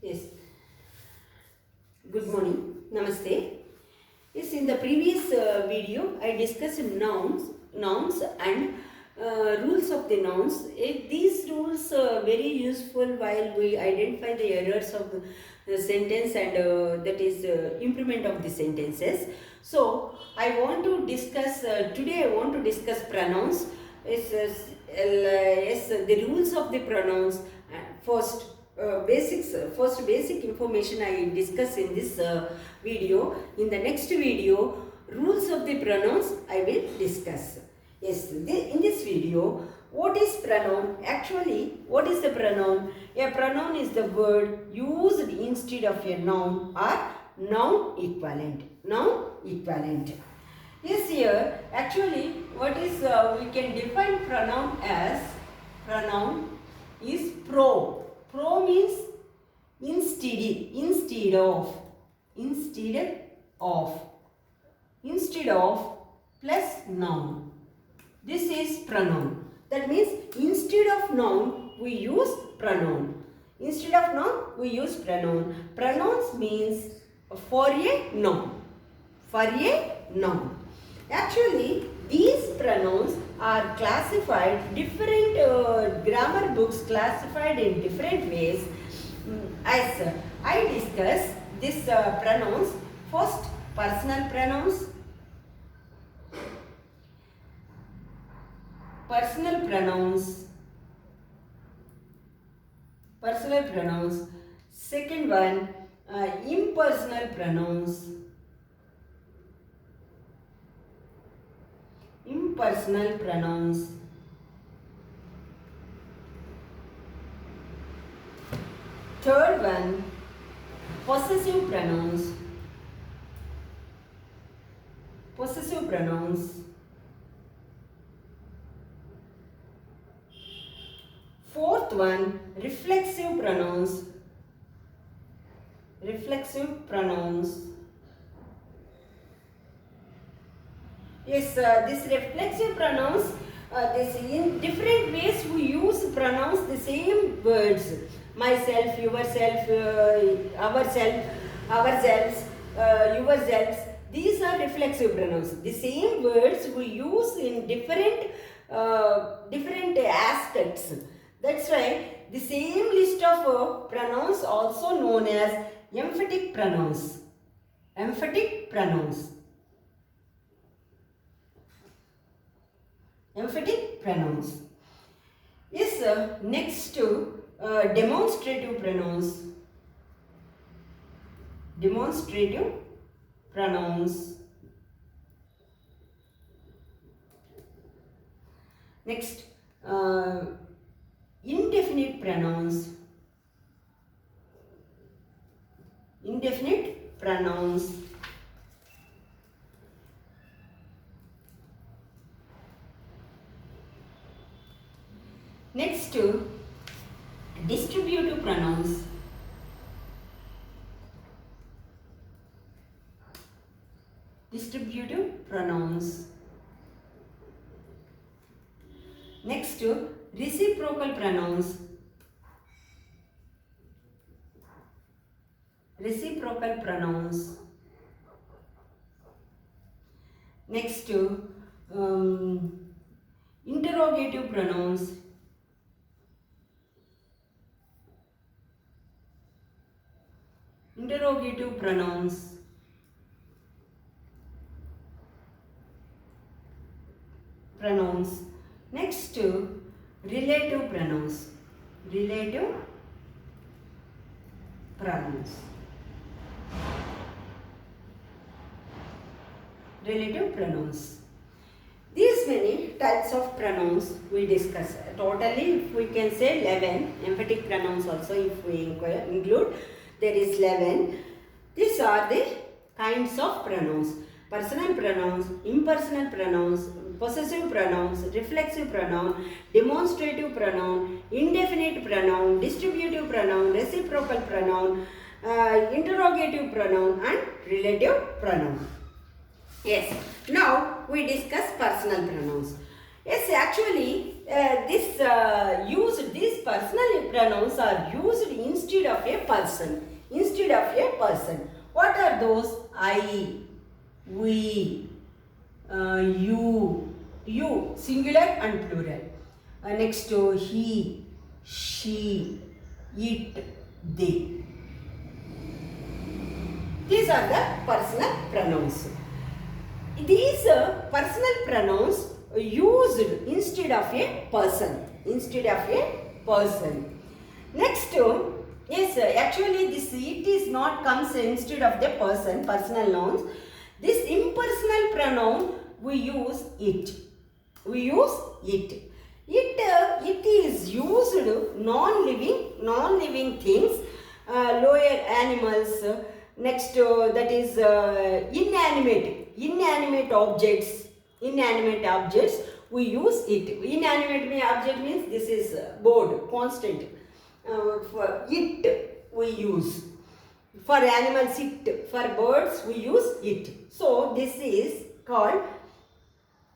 Yes. Good morning. Namaste. Yes, in the previous video, I discussed nouns and rules of the nouns. These rules are very useful while we identify the errors of the sentence and that is improvement of the sentences. So, I want to discuss, today I want to discuss pronouns. Yes, the rules of the pronouns. First, basic information I discuss in this video. In the next video, rules of the pronouns I will discuss. Yes, in this video, what is pronoun? Actually, what is the pronoun? A pronoun is the word used instead of a noun or noun equivalent. Noun equivalent. Yes, here actually what is we can define pronoun as is pro. Pro means instead of plus noun. This is pronoun. That means instead of noun we use pronoun. Instead of noun we use pronoun. Pronouns means for a noun. Actually, these pronouns are classified, different grammar books classified in different ways. As I discuss these pronouns, first personal pronouns. Personal pronouns. Second one, impersonal pronouns. Impersonal pronouns. Third one, possessive pronouns. Fourth one, reflexive pronouns. Yes, this reflexive pronouns, in different ways we use pronouns the same words. Myself, yourself, ourselves, yourselves. These are reflexive pronouns. The same words we use in different aspects. That's why the same list of pronouns also known as emphatic pronouns. Emphatic pronouns. Yes, next to demonstrative pronouns. Next, indefinite pronouns. Next to distributive pronouns. Next to reciprocal pronouns. Next to interrogative pronouns. Next to relative pronouns. These many types of pronouns we discuss. Totally, if we can say 11. Emphatic pronouns also, if we include, there is 11. These are the kinds of pronouns. Personal pronouns, impersonal pronouns, possessive pronouns, reflexive pronoun, demonstrative pronoun, indefinite pronoun, distributive pronoun, reciprocal pronoun, interrogative pronoun and relative pronoun. Yes, now we discuss personal pronouns. Yes, actually these personal pronouns are used instead of a person. Instead of a person. What are those? I, we, you, singular and plural. Next to he, she, it, they. These are the personal pronouns. These personal pronouns used instead of a person. Instead of a person. Next, yes, actually this it is not comes instead of the person, personal nouns. This impersonal pronoun we use it. We use it. It is used non-living things, lower animals. Next, that is inanimate objects. Inanimate objects we use it. Inanimate object means this is board, constant. For it we use. For animals it. For birds we use it. So this is called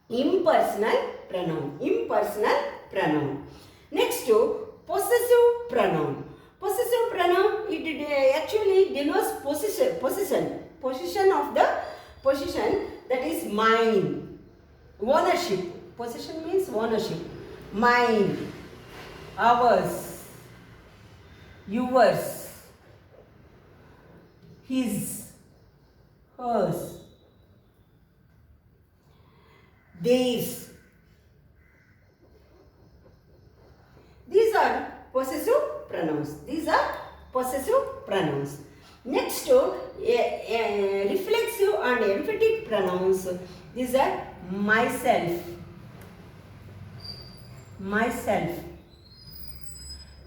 impersonal pronoun. Impersonal pronoun. Next to possessive pronoun. Possessive pronoun, it actually denotes possession of the possession, that is mine. Ownership. Possession means ownership. Mine, ours, yours, his, hers, theirs. These are possessive pronouns. These are possessive pronouns. Next, reflexive and emphatic pronouns. These are myself, myself,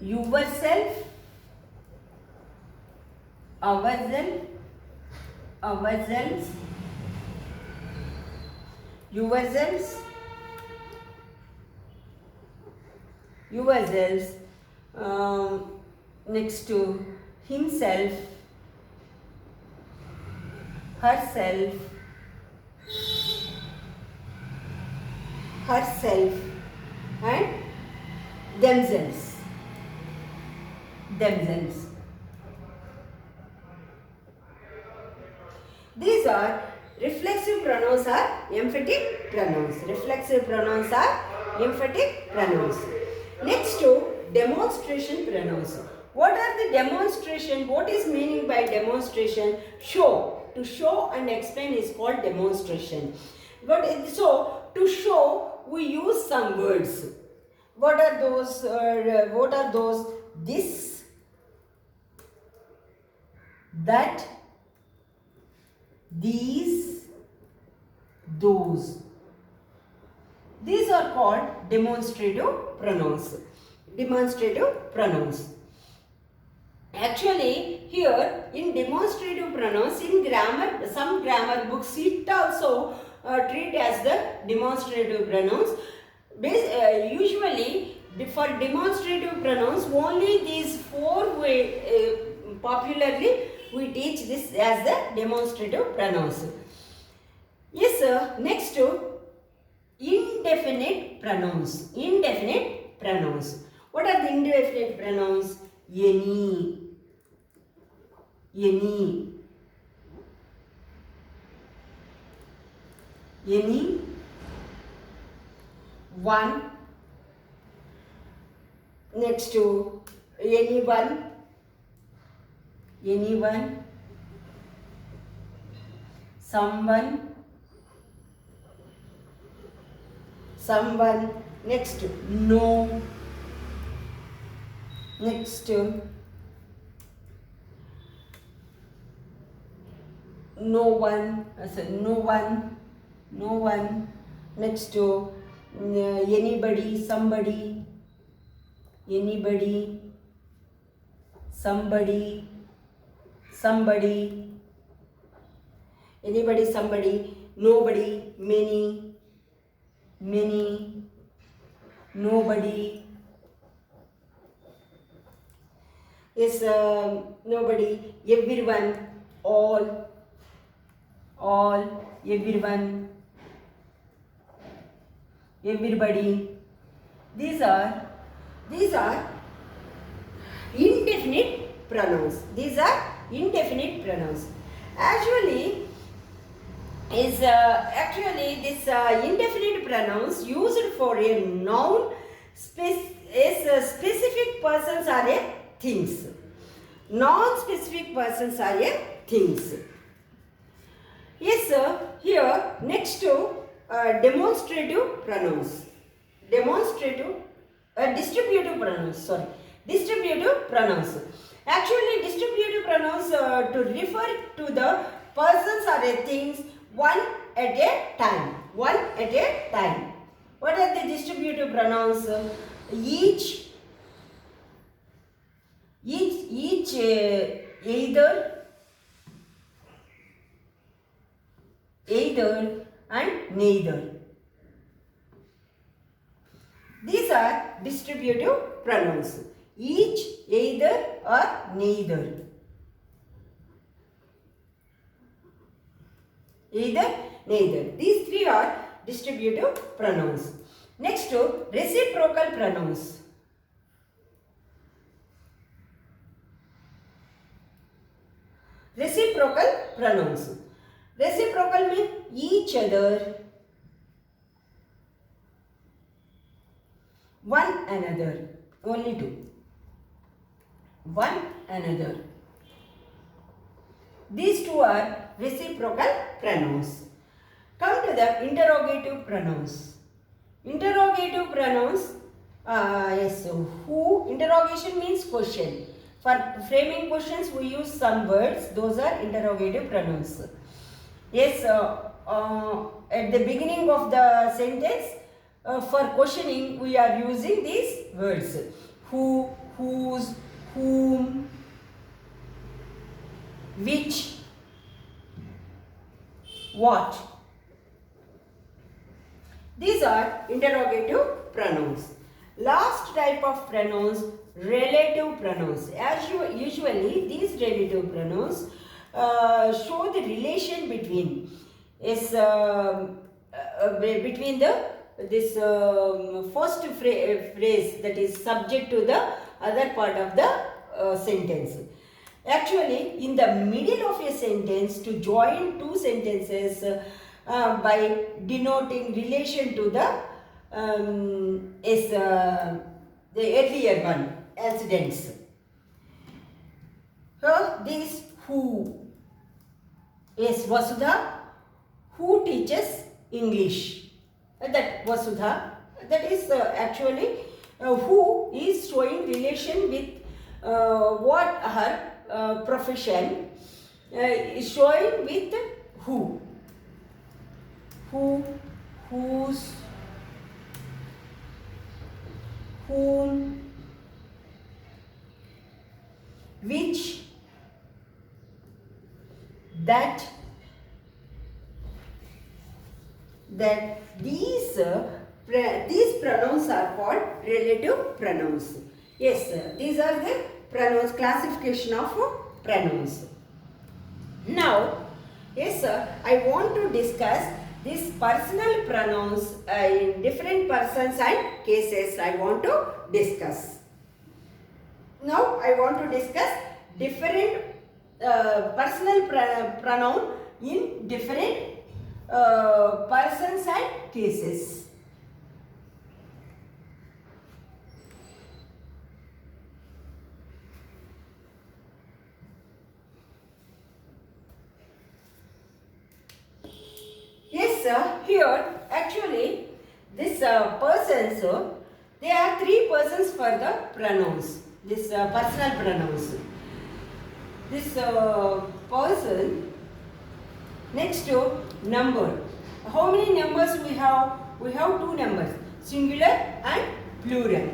yourself, ourself, ourselves, yourselves, yourselves. Next to himself, herself, herself, and themselves. Themselves. These are reflexive pronouns are emphatic pronouns. Reflexive pronouns are emphatic pronouns. Next to demonstration pronouns. What are the demonstration? What is meaning by demonstration? Show. To show and explain is called demonstration. But so to show we use some words. What are those? What are those? This, that, these, those. These are called demonstrative pronouns. Demonstrative pronouns. Actually, here in demonstrative pronouns, in grammar, some grammar books, it also treat as the demonstrative pronouns. Usually, for demonstrative pronouns, only these four popularly we teach this as the demonstrative pronouns. Yes, sir. Next to indefinite pronouns. Indefinite pronouns. What are the indefinite pronouns? Any, any, any, one. Next to anyone, anyone, someone, someone. Next to no. Next to no one. I said no one, no one. Next to anybody, somebody, anybody, somebody, somebody, anybody, somebody, nobody, many, many, nobody. Yes, nobody, everyone, all, everyone, everybody, These are indefinite pronouns. These are indefinite pronouns. Actually, this indefinite pronouns used for a noun specific persons are a things. Non-specific persons are a things. Yes, sir. Here, next to demonstrative pronouns. Distributive pronouns. Sorry. Distributive pronouns. Actually, distributive pronouns to refer to the persons or a things one at a time. One at a time. What are the distributive pronouns? Each, either and neither. These are distributive pronouns. Each, either or neither. Either, neither. These three are distributive pronouns. Next to reciprocal pronouns. Reciprocal pronouns. Reciprocal means each other, one another, only two. One another. These two are reciprocal pronouns. Come to the interrogative pronouns. Interrogative pronouns, yes, so who, interrogation means question. For framing questions, we use some words, those are interrogative pronouns. Yes, at the beginning of the sentence, for questioning, we are using these words. Who, whose, whom, which, what. These are interrogative pronouns. Last type of pronouns, relative pronouns. As usually, these relative pronouns show the relation between between this first phrase, that is subject to the other part of the sentence. Actually, in the middle of a sentence, to join two sentences by denoting relation to the earlier one, accidents. This who is Vasudha, who teaches English. That Vasudha, that is actually who is showing relation with what her profession is showing with who. Who, whose, whom, which, that these pronouns are called relative pronouns. Yes, these are the pronouns, classification of pronouns. Now, yes, sir, I want to discuss these personal pronouns in different persons and cases. I want to discuss. Now, I want to discuss different personal pronoun in different persons and cases. Yes, sir. Here, actually, this persons, there are three persons for the pronouns. This personal pronouns. This person, next to number. How many numbers we have? We have two numbers, singular and plural.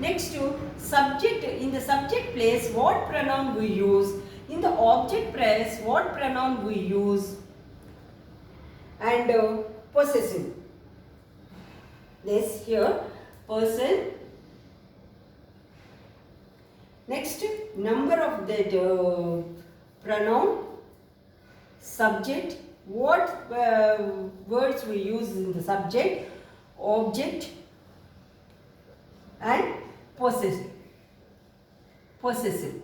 Next to subject, in the subject place, what pronoun we use? In the object place, what pronoun we use? And possessive. This here, person. Next, number of that pronoun, subject, what words we use in the subject, object, and possessive. Possessive.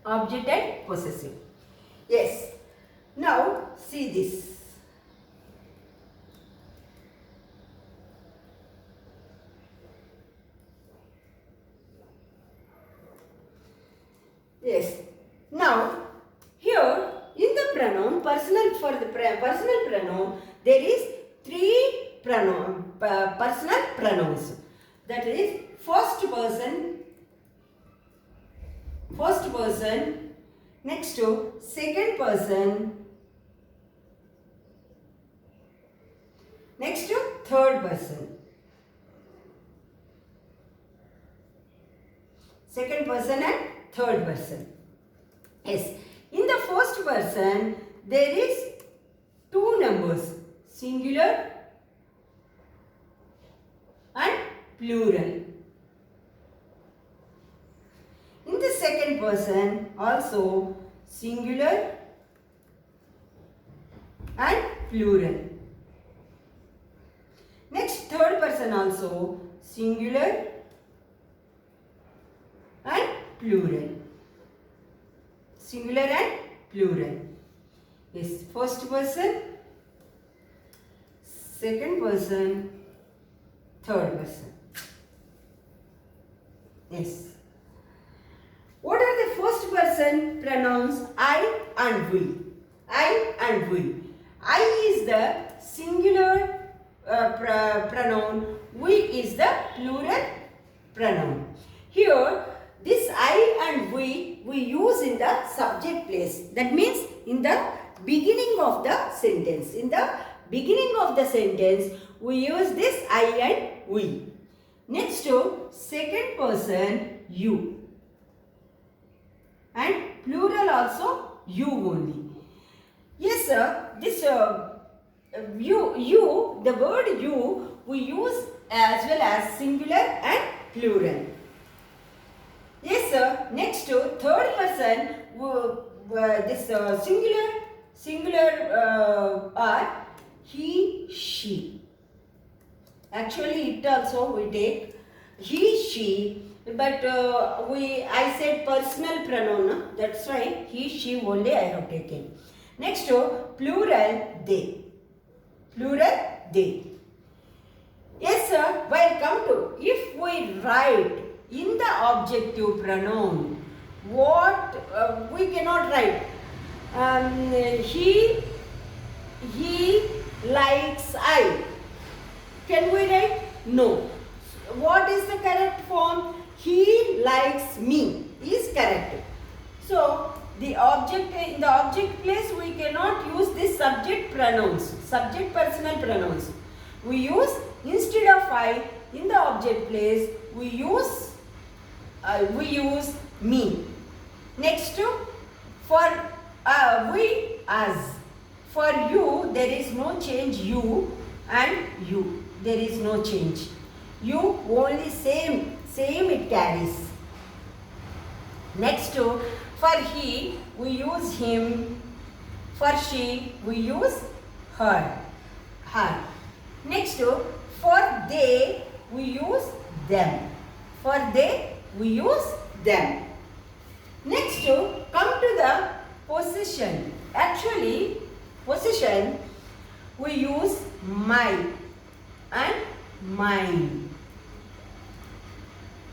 Object and possessive. Yes. Now see this. Yes. Now here in the pronoun personal, for the personal pronoun there is three personal pronouns. That is first person, next to second person, next to third person. Second person and third person. Yes. In the first person there is two numbers, singular and plural. In the second person also singular and plural. Next third person also singular and plural. Singular and plural. Yes, first person, second person, third person. Yes. What are the first person pronouns? I and we. I and we. I is the singular pronoun. We is the plural pronoun. Here, this I and we use in the subject place. That means in the beginning of the sentence. In the beginning of the sentence, we use this I and we. Next to second person, you. And plural also you only. Yes, sir. This you, the word you, we use as well as singular and plural. Yes, sir. Next to third person, this singular are he, she. Actually, it also we take he, she, but I said personal pronoun. No? That's why he, she only I have taken. Next to plural, they. Plural, they. Yes, sir. Well, come to if we write in the objective pronoun, what we cannot write. He likes I. Can we write? No. What is the correct form? He likes me is correct. So the object in the object place we cannot use this subject pronouns, subject personal pronouns. We use instead of I in the object place we use me. Next to for we, us. For you there is no change, you and you. There is no change. You only same it carries. Next to for he we use him. For she we use her. Next to for they we use them. For they we use them. Next to come to the possession. Actually possession we use my and mine.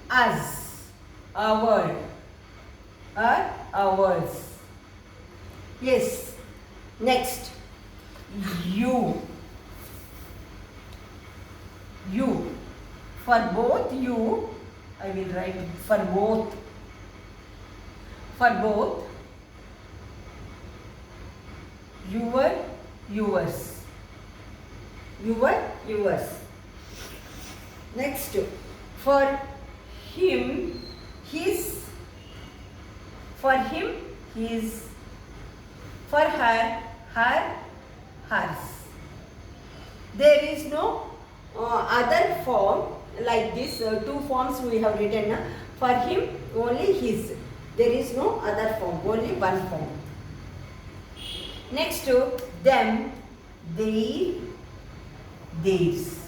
Us, our, ours. Yes. Next, you. For both you, I will write for both. For both, yours. Yours. Next, for him, his. For him, his. For her, hers. There is no other form like this. Two forms we have written. For him, only his. There is no other form, only one form. Next to them, they, theirs.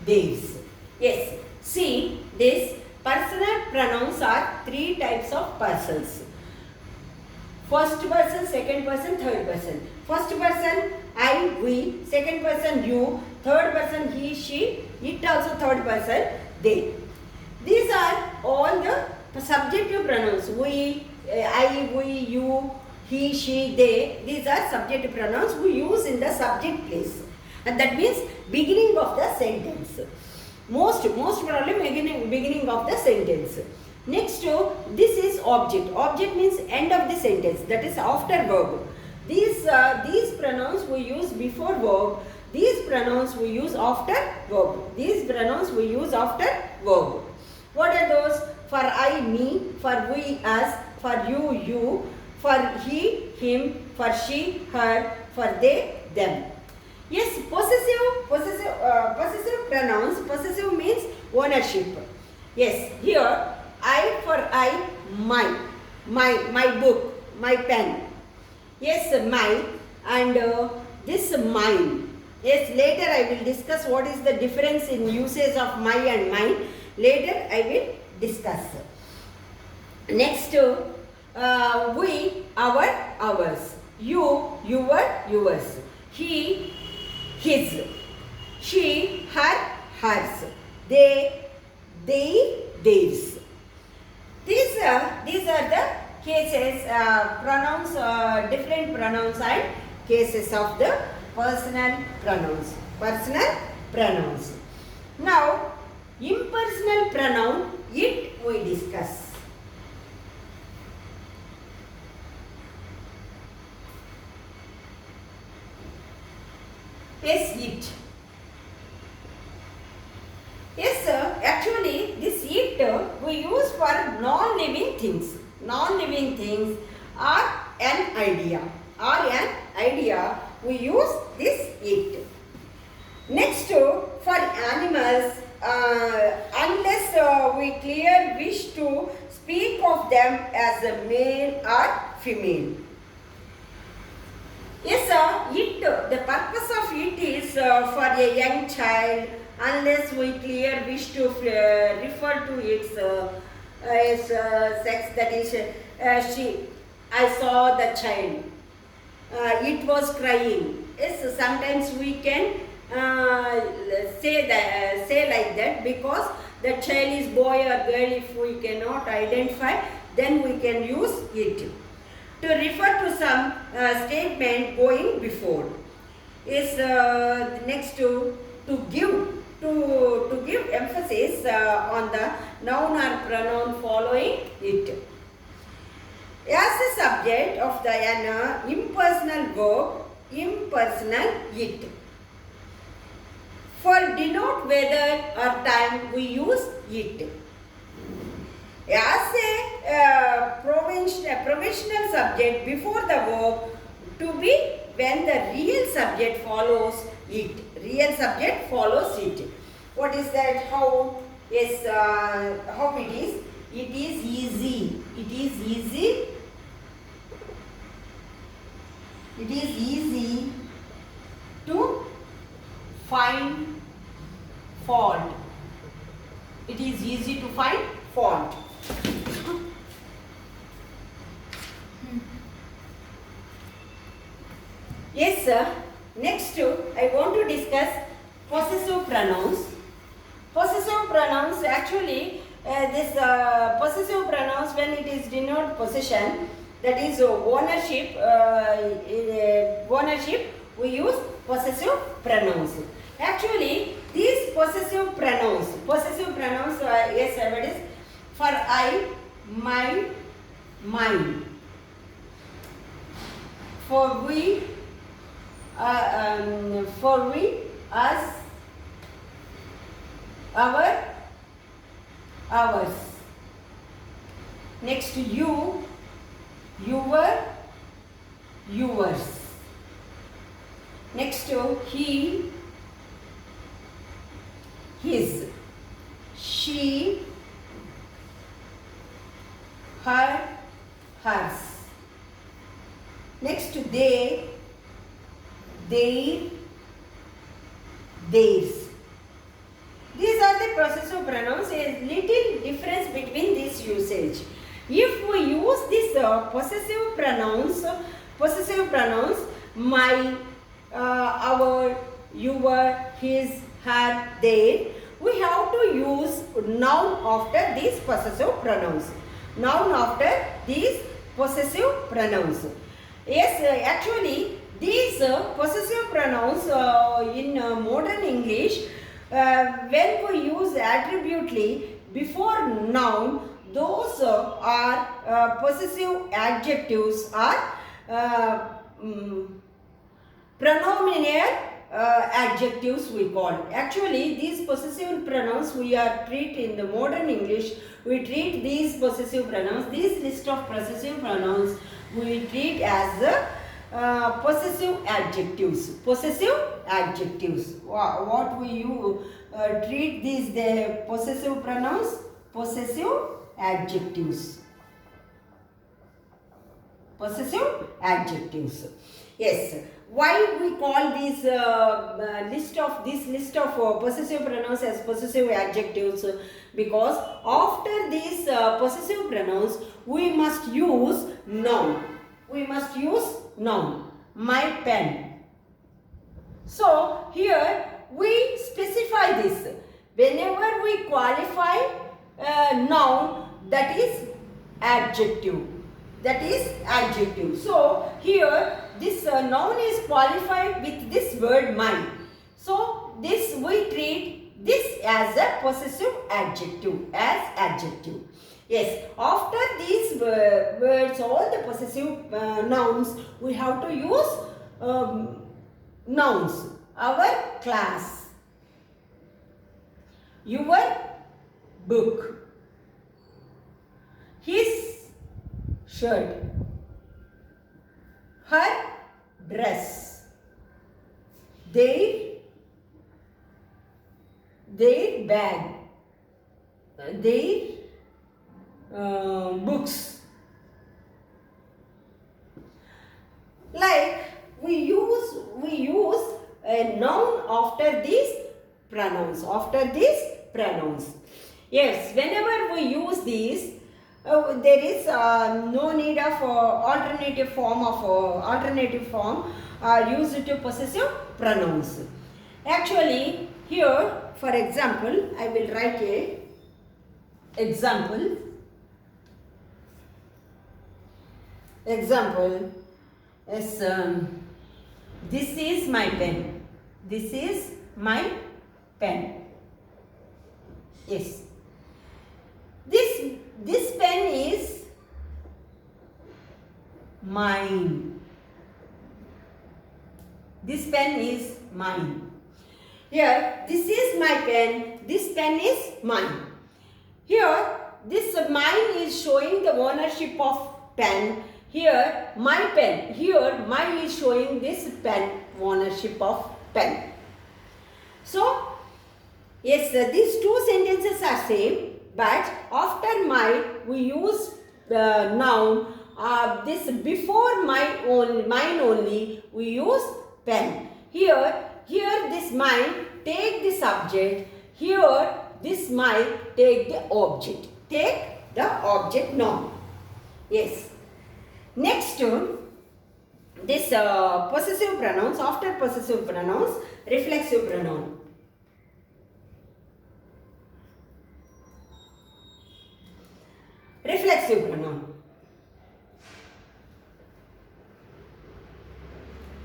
theirs. Yes, see, these personal pronouns are three types of persons. First person, second person, third person. First person, I, we. Second person, you. Third person, he, she. It also third person, they. These are all the subjective pronouns. We, I, we, you, he, she, they. These are subjective pronouns we use in the subject place. And that means beginning of the sentence. Most probably beginning of the sentence. Next, this is object. Object means end of the sentence. That is after verb. These pronouns we use before verb. These pronouns we use after verb. These pronouns we use after verb. What are those? For I, me. For we, us. For you, you. For he, him. For she, her. For they, them. Yes, possessive pronouns. Possessive means ownership. Yes, here I for I, my book, my pen. Yes, my, and this mine. Yes, later I will discuss what is the difference in usage of my and mine. Later I will discuss. Next, we, our, ours. You, your, yours. He, his. She, her, hers. They, theirs. These are the cases, pronouns, different pronouns and cases of the personal pronouns. Personal pronouns. Now, impersonal pronoun, it we discuss. Yes, it. Yes, sir. Actually, this it we use for non-living things. Non-living things are an idea. We use this it. Next, for animals, unless we clear wish to speak of them as a male or female. Yes, sir. The purpose of it is for a young child, unless we clear wish to refer to its sex, that is, I saw the child. It was crying. Yes, sometimes we can say like that, because the child is boy or girl. If we cannot identify, then we can use it to refer to some statement going before. Is next to give emphasis on the noun or pronoun following it. As the subject of the impersonal verb, impersonal it. For denote weather or time, we use it. As a provisional subject before the verb, to be when the real subject follows it. Real subject follows it. What is that? How? Yes, how it is? It is easy. It is easy. It is easy to find fault. It is easy to find fault. Yes, sir. Next, I want to discuss possessive pronouns. Possessive pronouns, actually, this possessive pronouns, when it is denote possession, that is ownership, we use possessive pronouns. Actually, these possessive pronouns, yes, what is for I, my, mine. For we, us, our, ours. Next, you, your, yours. Next, he, his. She, her, hers. Next, they, their, theirs. pronouns, a little difference between this usage. If we use this possessive pronouns, my, our, your, his, her, their, we have to use noun after these possessive pronouns. Noun after these possessive pronouns. Yes, actually these possessive pronouns in modern English, when we use attributely before noun, those are possessive adjectives are pronominal adjectives we call. Actually these possessive pronouns we are treat in the modern English, we treat these possessive pronouns, this list of possessive pronouns we treat as possessive adjectives. Possessive adjectives. What we treat these the possessive pronouns? Possessive adjectives. Possessive adjectives. Yes. Why we call this list of possessive pronouns as possessive adjectives? Because after these possessive pronouns we must use noun. We must use noun. My pen. So here we specify this. Whenever we qualify noun, that is adjective. That is adjective. So here this noun is qualified with this word my. So this we treat this as a possessive adjective. As adjective. Yes, after these words, all the possessive nouns, we have to use nouns. Our class, your book, his shirt, her dress, their bag, their books. Like we use a noun after these pronouns. Yes, whenever we use these, there is no need of alternative form used to possessive pronouns. Actually here, for example, I will write a example. Is this is my pen. This is my pen. Yes. This pen is mine. This pen is mine. Here, this is my pen. This pen is mine. Here, this mine is showing the ownership of pen. Here, my pen. Here, mine is showing this pen, ownership of pen. So, yes, these two sentences are same. But after my, we use the noun. This before mine only, we use pen. Here this mine take the subject. Here this mine take the object. Take the object noun. Yes. Next, this possessive pronouns. After possessive pronouns, reflexive pronoun. Reflexive pronoun.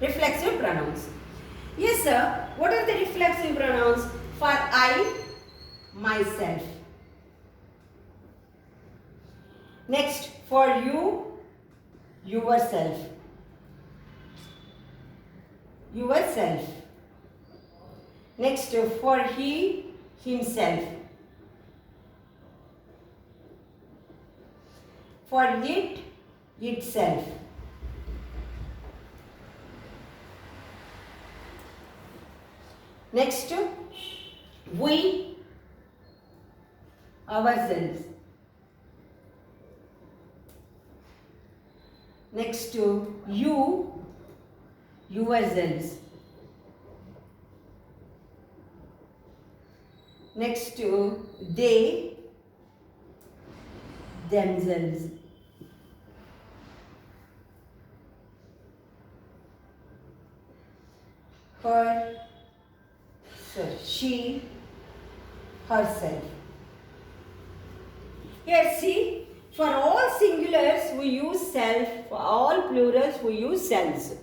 Reflexive pronouns. Yes, sir. What are the reflexive pronouns? For I, myself. Next, for you, yourself. Yourself. Next, for he, himself. For it, itself. Next, we, ourselves. Next, you, yourselves. Next to they, themselves. Her, she, herself. Here see, for all singulars we use self, for all plurals we use selves.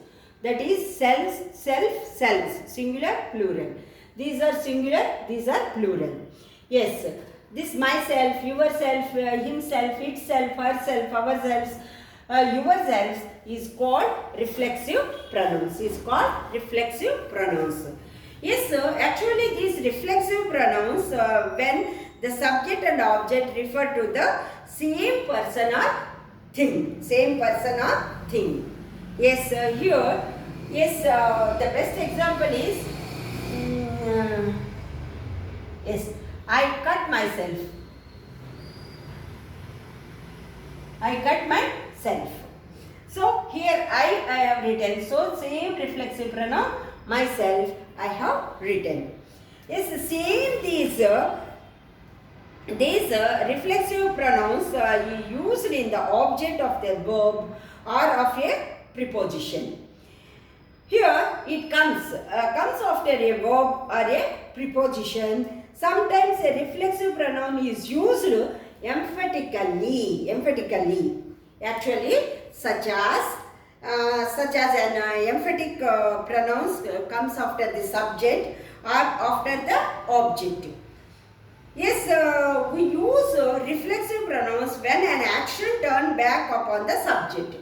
That is selves, selves, singular, plural. These are singular, these are plural. Yes, this myself, yourself, himself, itself, herself, ourselves, yourselves is called reflexive pronouns. Is called reflexive pronouns. Yes, actually these reflexive pronouns when the subject and object refer to the same person or thing. Same person or thing. Yes, here, yes, the best example is, yes, I cut myself. I cut myself. So, here I have written. So, same reflexive pronoun, myself, I have written. Yes, same these reflexive pronouns are used in the object of the verb or of a preposition. Here it comes after a verb or a preposition. Sometimes a reflexive pronoun is used emphatically. Actually, such as an emphatic pronouns comes after the subject or after the object. Yes, we use reflexive pronouns when an action turns back upon the subject.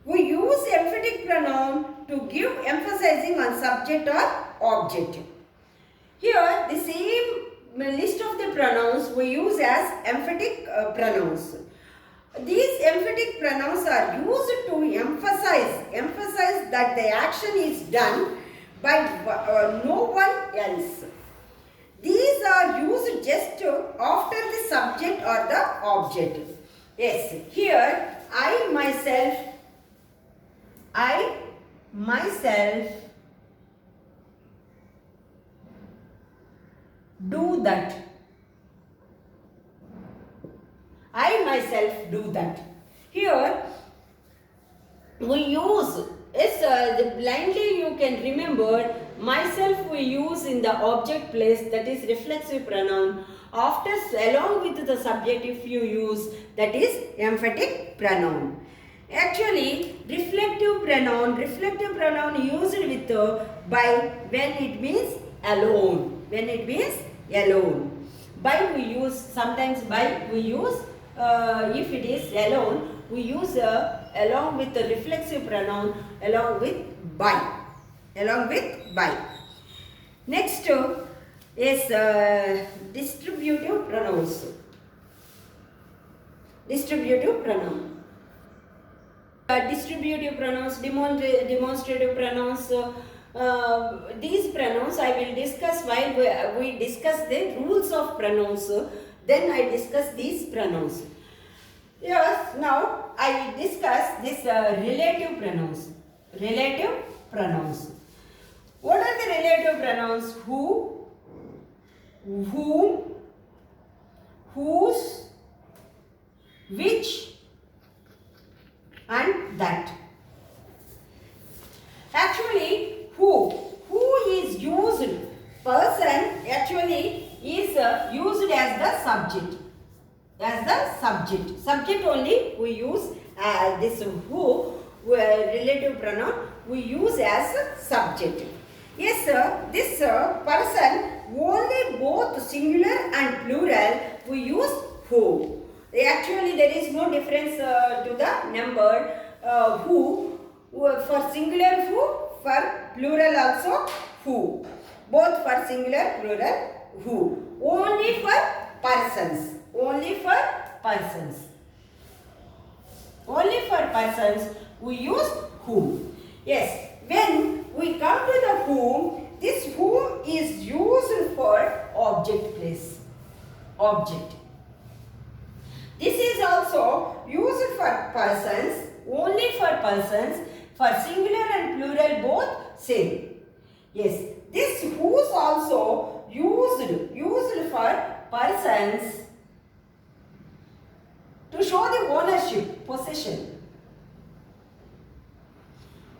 We use emphatic pronoun to give emphasizing on subject or object. Here, the same list of the pronouns we use as emphatic pronouns. These emphatic pronouns are used to emphasize that the action is done by no one else. These are used just after the subject or the object. Yes, here I myself do that. I myself do that. Here we use, blindly you can remember, myself we use in the object place, that is reflexive pronoun. After, along with the subject, if you use, that is emphatic pronoun. Actually, reflective pronoun used with by when it means alone. When it means alone. By we use, sometimes by we use, if it is alone, we use along with the reflexive pronoun, along with by. Next is distributive pronouns. Distributive pronoun. Distributive pronouns, demonstrative pronouns. These pronouns I will discuss while we discuss the rules of pronouns. Then I discuss these pronouns. Yes, now I discuss this relative pronouns. Relative pronouns. What are the relative pronouns? Who, whom, whose, which, and that. Actually, who is used, person actually is used as the subject. Subject only we use this who, relative pronoun we use as subject. Yes, sir, this person, only both singular and plural we use who. Actually, there is no difference to the number who, for singular who, for plural also who. Both for singular, plural, who. Only for persons. We use whom. Yes, when we come to the whom, this whom is used for object place. Object. This is also used for persons, only for persons, for singular and plural both same. Yes, this whose also used for persons to show the ownership, possession.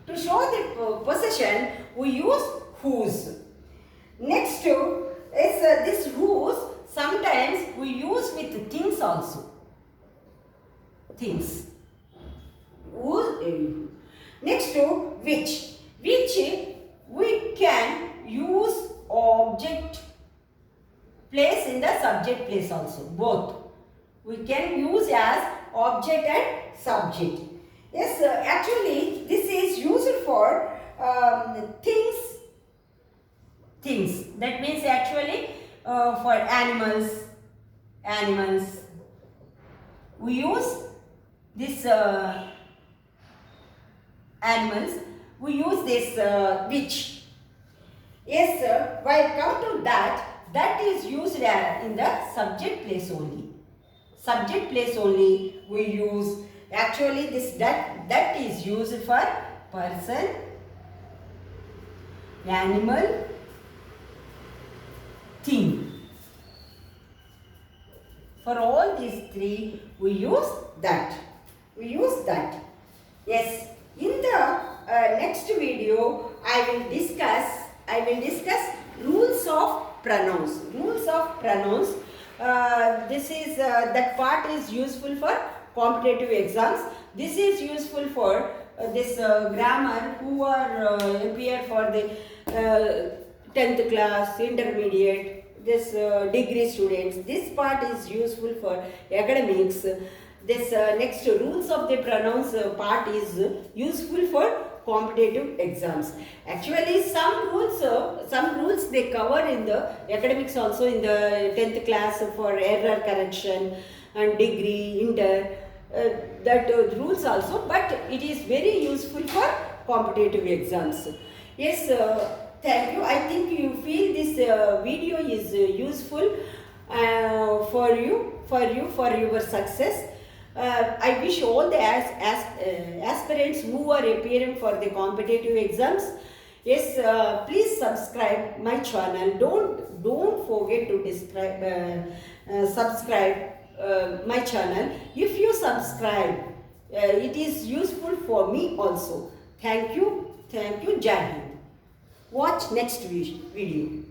To show the possession, we use whose. Next is this whose. Sometimes we use with things also. Things. Whose. Next to which. Which we can use object place in the subject place also. Both. We can use as object and subject. Yes, actually this is used for things. Things. That means actually for animals. Animals. We use this animals. We use this which. Yes, while come to that is used in the subject place only. Subject place only we use. Actually this that is used for person, animal, thing. For all these three we use that. We use that. Yes, in the next video I will discuss rules of pronouns. Rules of pronouns. This is that part is useful for competitive exams. This is useful for this grammar who are appear for the 10th class, intermediate, this degree students. This part is useful for academics. This next rules of the pronouns part is useful for competitive exams. Actually some rules they cover in the academics also, in the 10th class for error correction and degree, inter, that rules also, but it is very useful for competitive exams. Yes, thank you. I think you feel this video is useful for your success. I wish all the aspirants who are appearing for the competitive exams, yes, please subscribe my channel. Don't forget to subscribe my channel. If you subscribe, it is useful for me also. Thank you. Jai Hind. Watch next video.